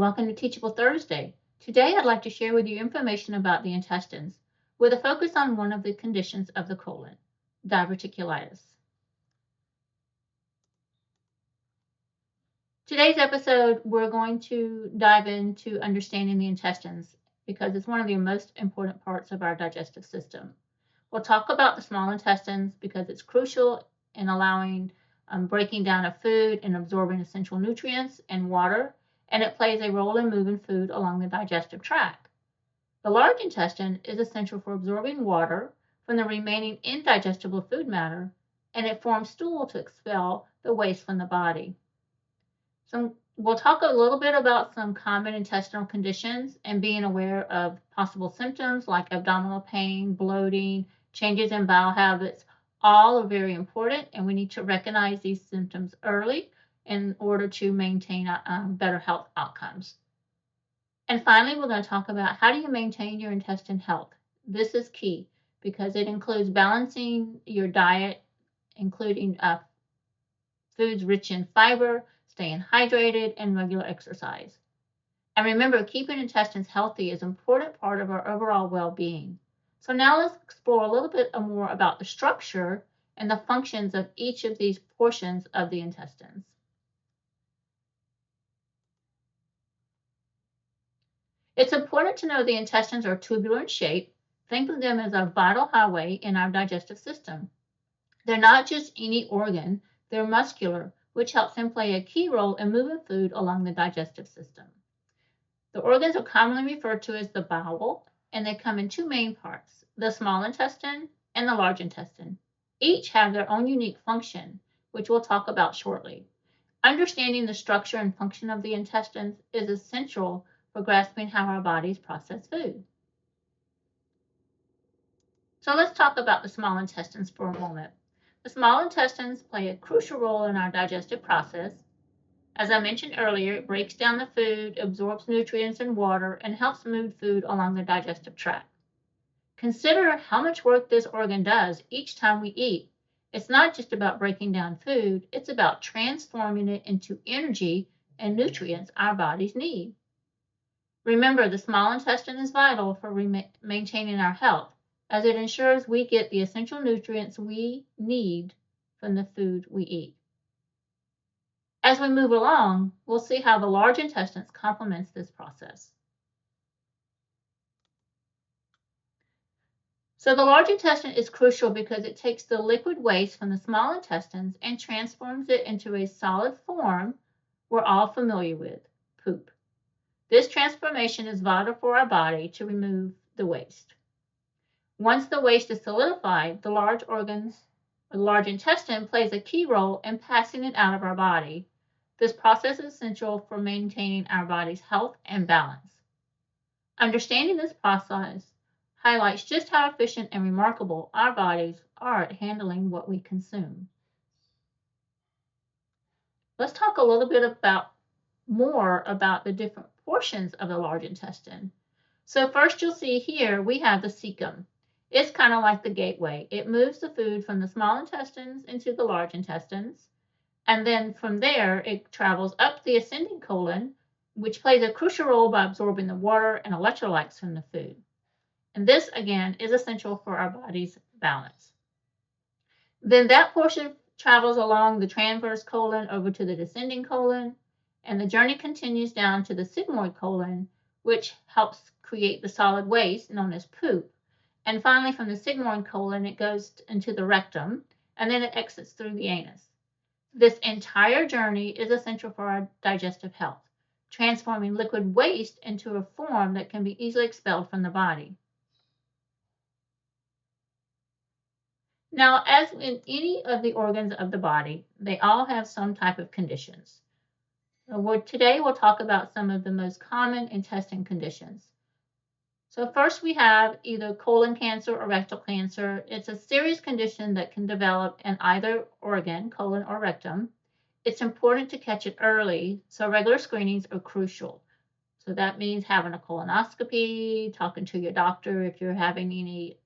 welcome to Teachable Thursday. Today I'd like to share with you information about the intestines with a focus on one of the conditions of the colon, diverticulitis. Today's episode, we're going to dive into understanding the intestines because it's one of the most important parts of our digestive system. We'll talk about the small intestines because it's crucial in allowing breaking down of food and absorbing essential nutrients and water, and it plays a role in moving food along the digestive tract. The large intestine is essential for absorbing water from the remaining indigestible food matter, and it forms stool to expel the waste from the body. So we'll talk a little bit about some common intestinal conditions and being aware of possible symptoms like abdominal pain, bloating, changes in bowel habits. All are very important, and we need to recognize these symptoms early in order to maintain better health outcomes. And finally, we're going to talk about how do you maintain your intestine health. This is key because it includes balancing your diet, including foods rich in fiber, staying hydrated, and regular exercise. And remember, keeping intestines healthy is an important part of our overall well-being. So now let's explore a little bit more about the structure and the functions of each of these portions of the intestines. It's important to know the intestines are tubular in shape. Think of them as a vital highway in our digestive system. They're not just any organ, they're muscular, which helps them play a key role in moving food along the digestive system. The organs are commonly referred to as the bowel, and they come in two main parts, the small intestine and the large intestine. Each have their own unique function, which we'll talk about shortly. Understanding the structure and function of the intestines is essential for grasping how our bodies process food. So let's talk about the small intestines for a moment. The small intestines play a crucial role in our digestive process. As I mentioned earlier, it breaks down the food, absorbs nutrients and water, and helps move food along the digestive tract. Consider how much work this organ does each time we eat. It's not just about breaking down food, it's about transforming it into energy and nutrients our bodies need. Remember, the small intestine is vital for maintaining our health, as it ensures we get the essential nutrients we need from the food we eat. As we move along, we'll see how the large intestines complements this process. So the large intestine is crucial because it takes the liquid waste from the small intestines and transforms it into a solid form we're all familiar with, poop. This transformation is vital for our body to remove the waste. Once the waste is solidified, the large intestine plays a key role in passing it out of our body. This process is essential for maintaining our body's health and balance. Understanding this process highlights just how efficient and remarkable our bodies are at handling what we consume. Let's talk a little bit more about the different portions of the large intestine. So first you'll see here we have the cecum. It's kind of like the gateway. It moves the food from the small intestines into the large intestines. And then from there, it travels up the ascending colon, which plays a crucial role by absorbing the water and electrolytes from the food. And this, again, is essential for our body's balance. Then that portion travels along the transverse colon over to the descending colon, and the journey continues down to the sigmoid colon, which helps create the solid waste known as poop. And finally, from the sigmoid colon, it goes into the rectum, and then it exits through the anus. This entire journey is essential for our digestive health, transforming liquid waste into a form that can be easily expelled from the body. Now, as in any of the organs of the body, they all have some type of conditions. Today, we'll talk about some of the most common intestine conditions. So first we have either colon cancer or rectal cancer. It's a serious condition that can develop in either organ, colon or rectum. It's important to catch it early, so regular screenings are crucial. So that means having a colonoscopy, talking to your doctor if you're having any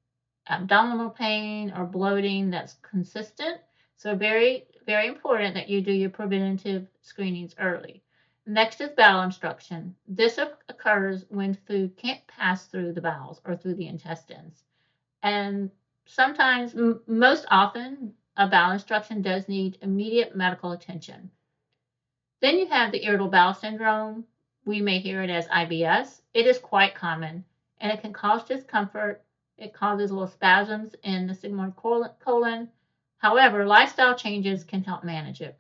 abdominal pain or bloating that's consistent. So very, very important that you do your preventative screenings early. Next is bowel obstruction. This occurs when food can't pass through the bowels or through the intestines. And sometimes, most often, a bowel obstruction does need immediate medical attention. Then you have the irritable bowel syndrome. We may hear it as IBS. It is quite common and it can cause discomfort. It causes little spasms in the sigmoid colon. However, lifestyle changes can help manage it.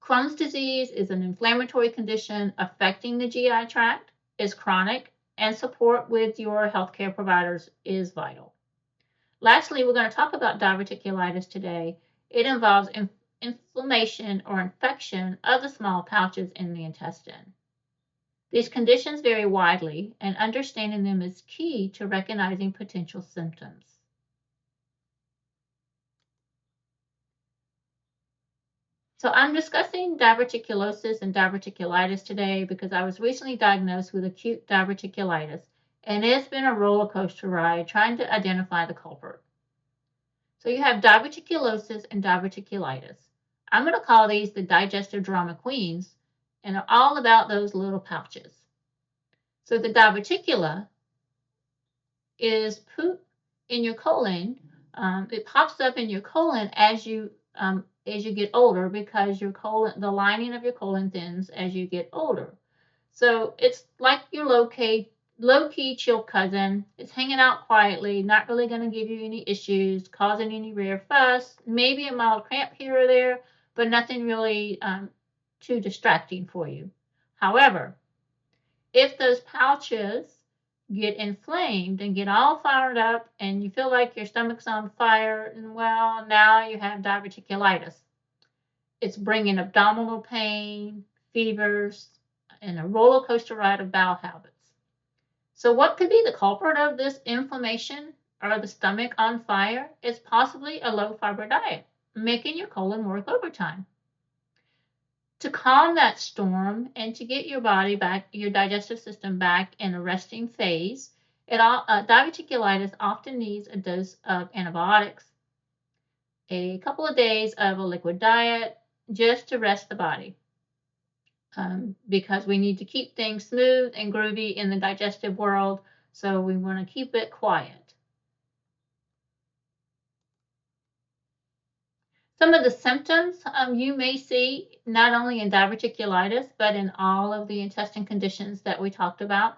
Crohn's disease is an inflammatory condition affecting the GI tract, is chronic, and support with your healthcare providers is vital. Lastly, we're going to talk about diverticulitis today. It involves inflammation or infection of the small pouches in the intestine. These conditions vary widely, and understanding them is key to recognizing potential symptoms. So I'm discussing diverticulosis and diverticulitis today because I was recently diagnosed with acute diverticulitis, and it's been a roller coaster ride trying to identify the culprit. So you have diverticulosis and diverticulitis. I'm going to call these the digestive drama queens, and they're all about those little pouches. So the diverticula is poop in your colon. It pops up in your colon as you get older because your colon, the lining of your colon thins as you get older. So it's like your low-key chill cousin. It's hanging out quietly, not really going to give you any issues, causing any rare fuss, maybe a mild cramp here or there, but nothing really too distracting for you. However, if those pouches get inflamed and get all fired up and you feel like your stomach's on fire, and well, now you have diverticulitis. It's bringing abdominal pain, fevers, and a roller coaster ride of bowel habits. So what could be the culprit of this inflammation or the stomach on fire? It's possibly a low fiber diet, making your colon work overtime. To calm that storm and to get your body back, your digestive system back in a resting phase, diverticulitis often needs a dose of antibiotics, a couple of days of a liquid diet, just to rest the body. Because we need to keep things smooth and groovy in the digestive world, so we want to keep it quiet. Some of the symptoms you may see not only in diverticulitis, but in all of the intestine conditions that we talked about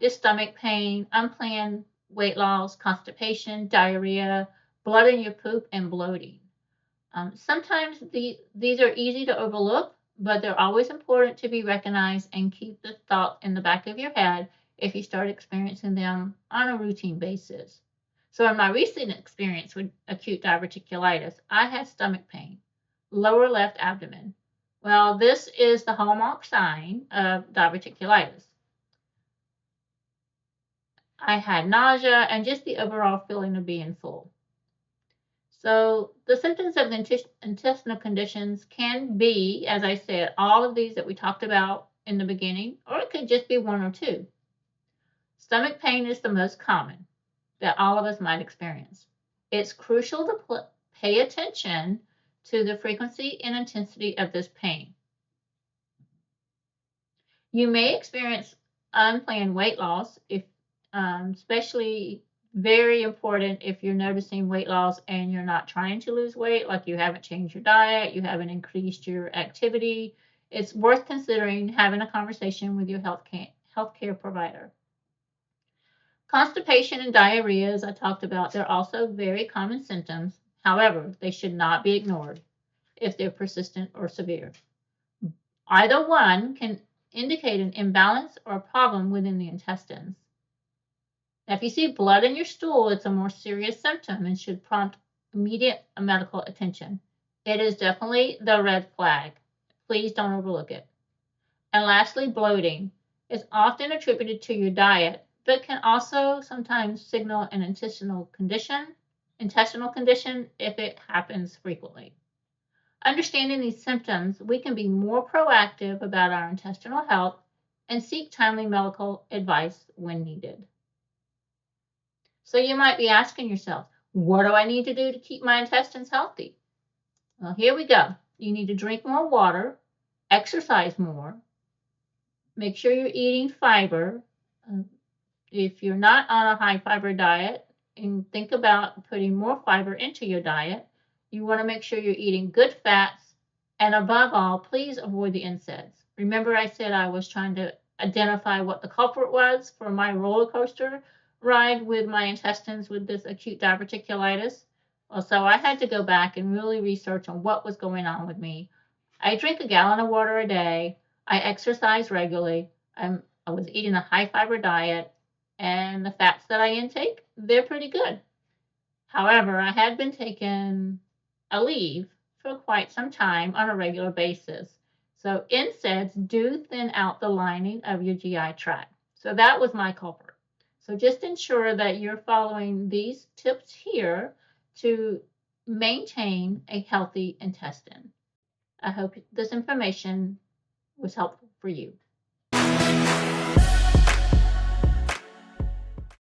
is stomach pain, unplanned weight loss, constipation, diarrhea, blood in your poop, and bloating. Sometimes these are easy to overlook, but they're always important to be recognized and keep the thought in the back of your head if you start experiencing them on a routine basis. So in my recent experience with acute diverticulitis, I had stomach pain, lower left abdomen. Well, this is the hallmark sign of diverticulitis. I had nausea and just the overall feeling of being full. So the symptoms of the intestinal conditions can be, as I said, all of these that we talked about in the beginning, or it could just be one or two. Stomach pain is the most common that all of us might experience. It's crucial to pay attention to the frequency and intensity of this pain. You may experience unplanned weight loss, especially very important if you're noticing weight loss and you're not trying to lose weight, like you haven't changed your diet, you haven't increased your activity. It's worth considering having a conversation with your healthcare provider. Constipation and diarrhea, as I talked about, they're also very common symptoms. However, they should not be ignored if they're persistent or severe. Either one can indicate an imbalance or a problem within the intestines. Now, if you see blood in your stool, it's a more serious symptom and should prompt immediate medical attention. It is definitely the red flag. Please don't overlook it. And lastly, bloating is often attributed to your diet, but can also sometimes signal an intestinal condition if it happens frequently. Understanding these symptoms, we can be more proactive about our intestinal health and seek timely medical advice when needed. So you might be asking yourself, what do I need to do to keep my intestines healthy? Well, here we go. You need to drink more water. exercise more, make sure you're eating fiber. Uh, If you're not on a high fiber diet, and think about putting more fiber into your diet, you want to make sure you're eating good fats, and above all, please avoid the NSAIDs. Remember, I said I was trying to identify what the culprit was for my roller coaster ride with my intestines with this acute diverticulitis? Well, so I had to go back and really research on what was going on with me. I drink a gallon of water a day. I exercise regularly. I was eating a high fiber diet, and the fats that I intake, they're pretty good. However, I had been taking a leave for quite some time on a regular basis. So NSAIDs do thin out the lining of your GI tract. So that was my culprit. So just ensure that you're following these tips here to maintain a healthy intestine. I hope this information was helpful for you.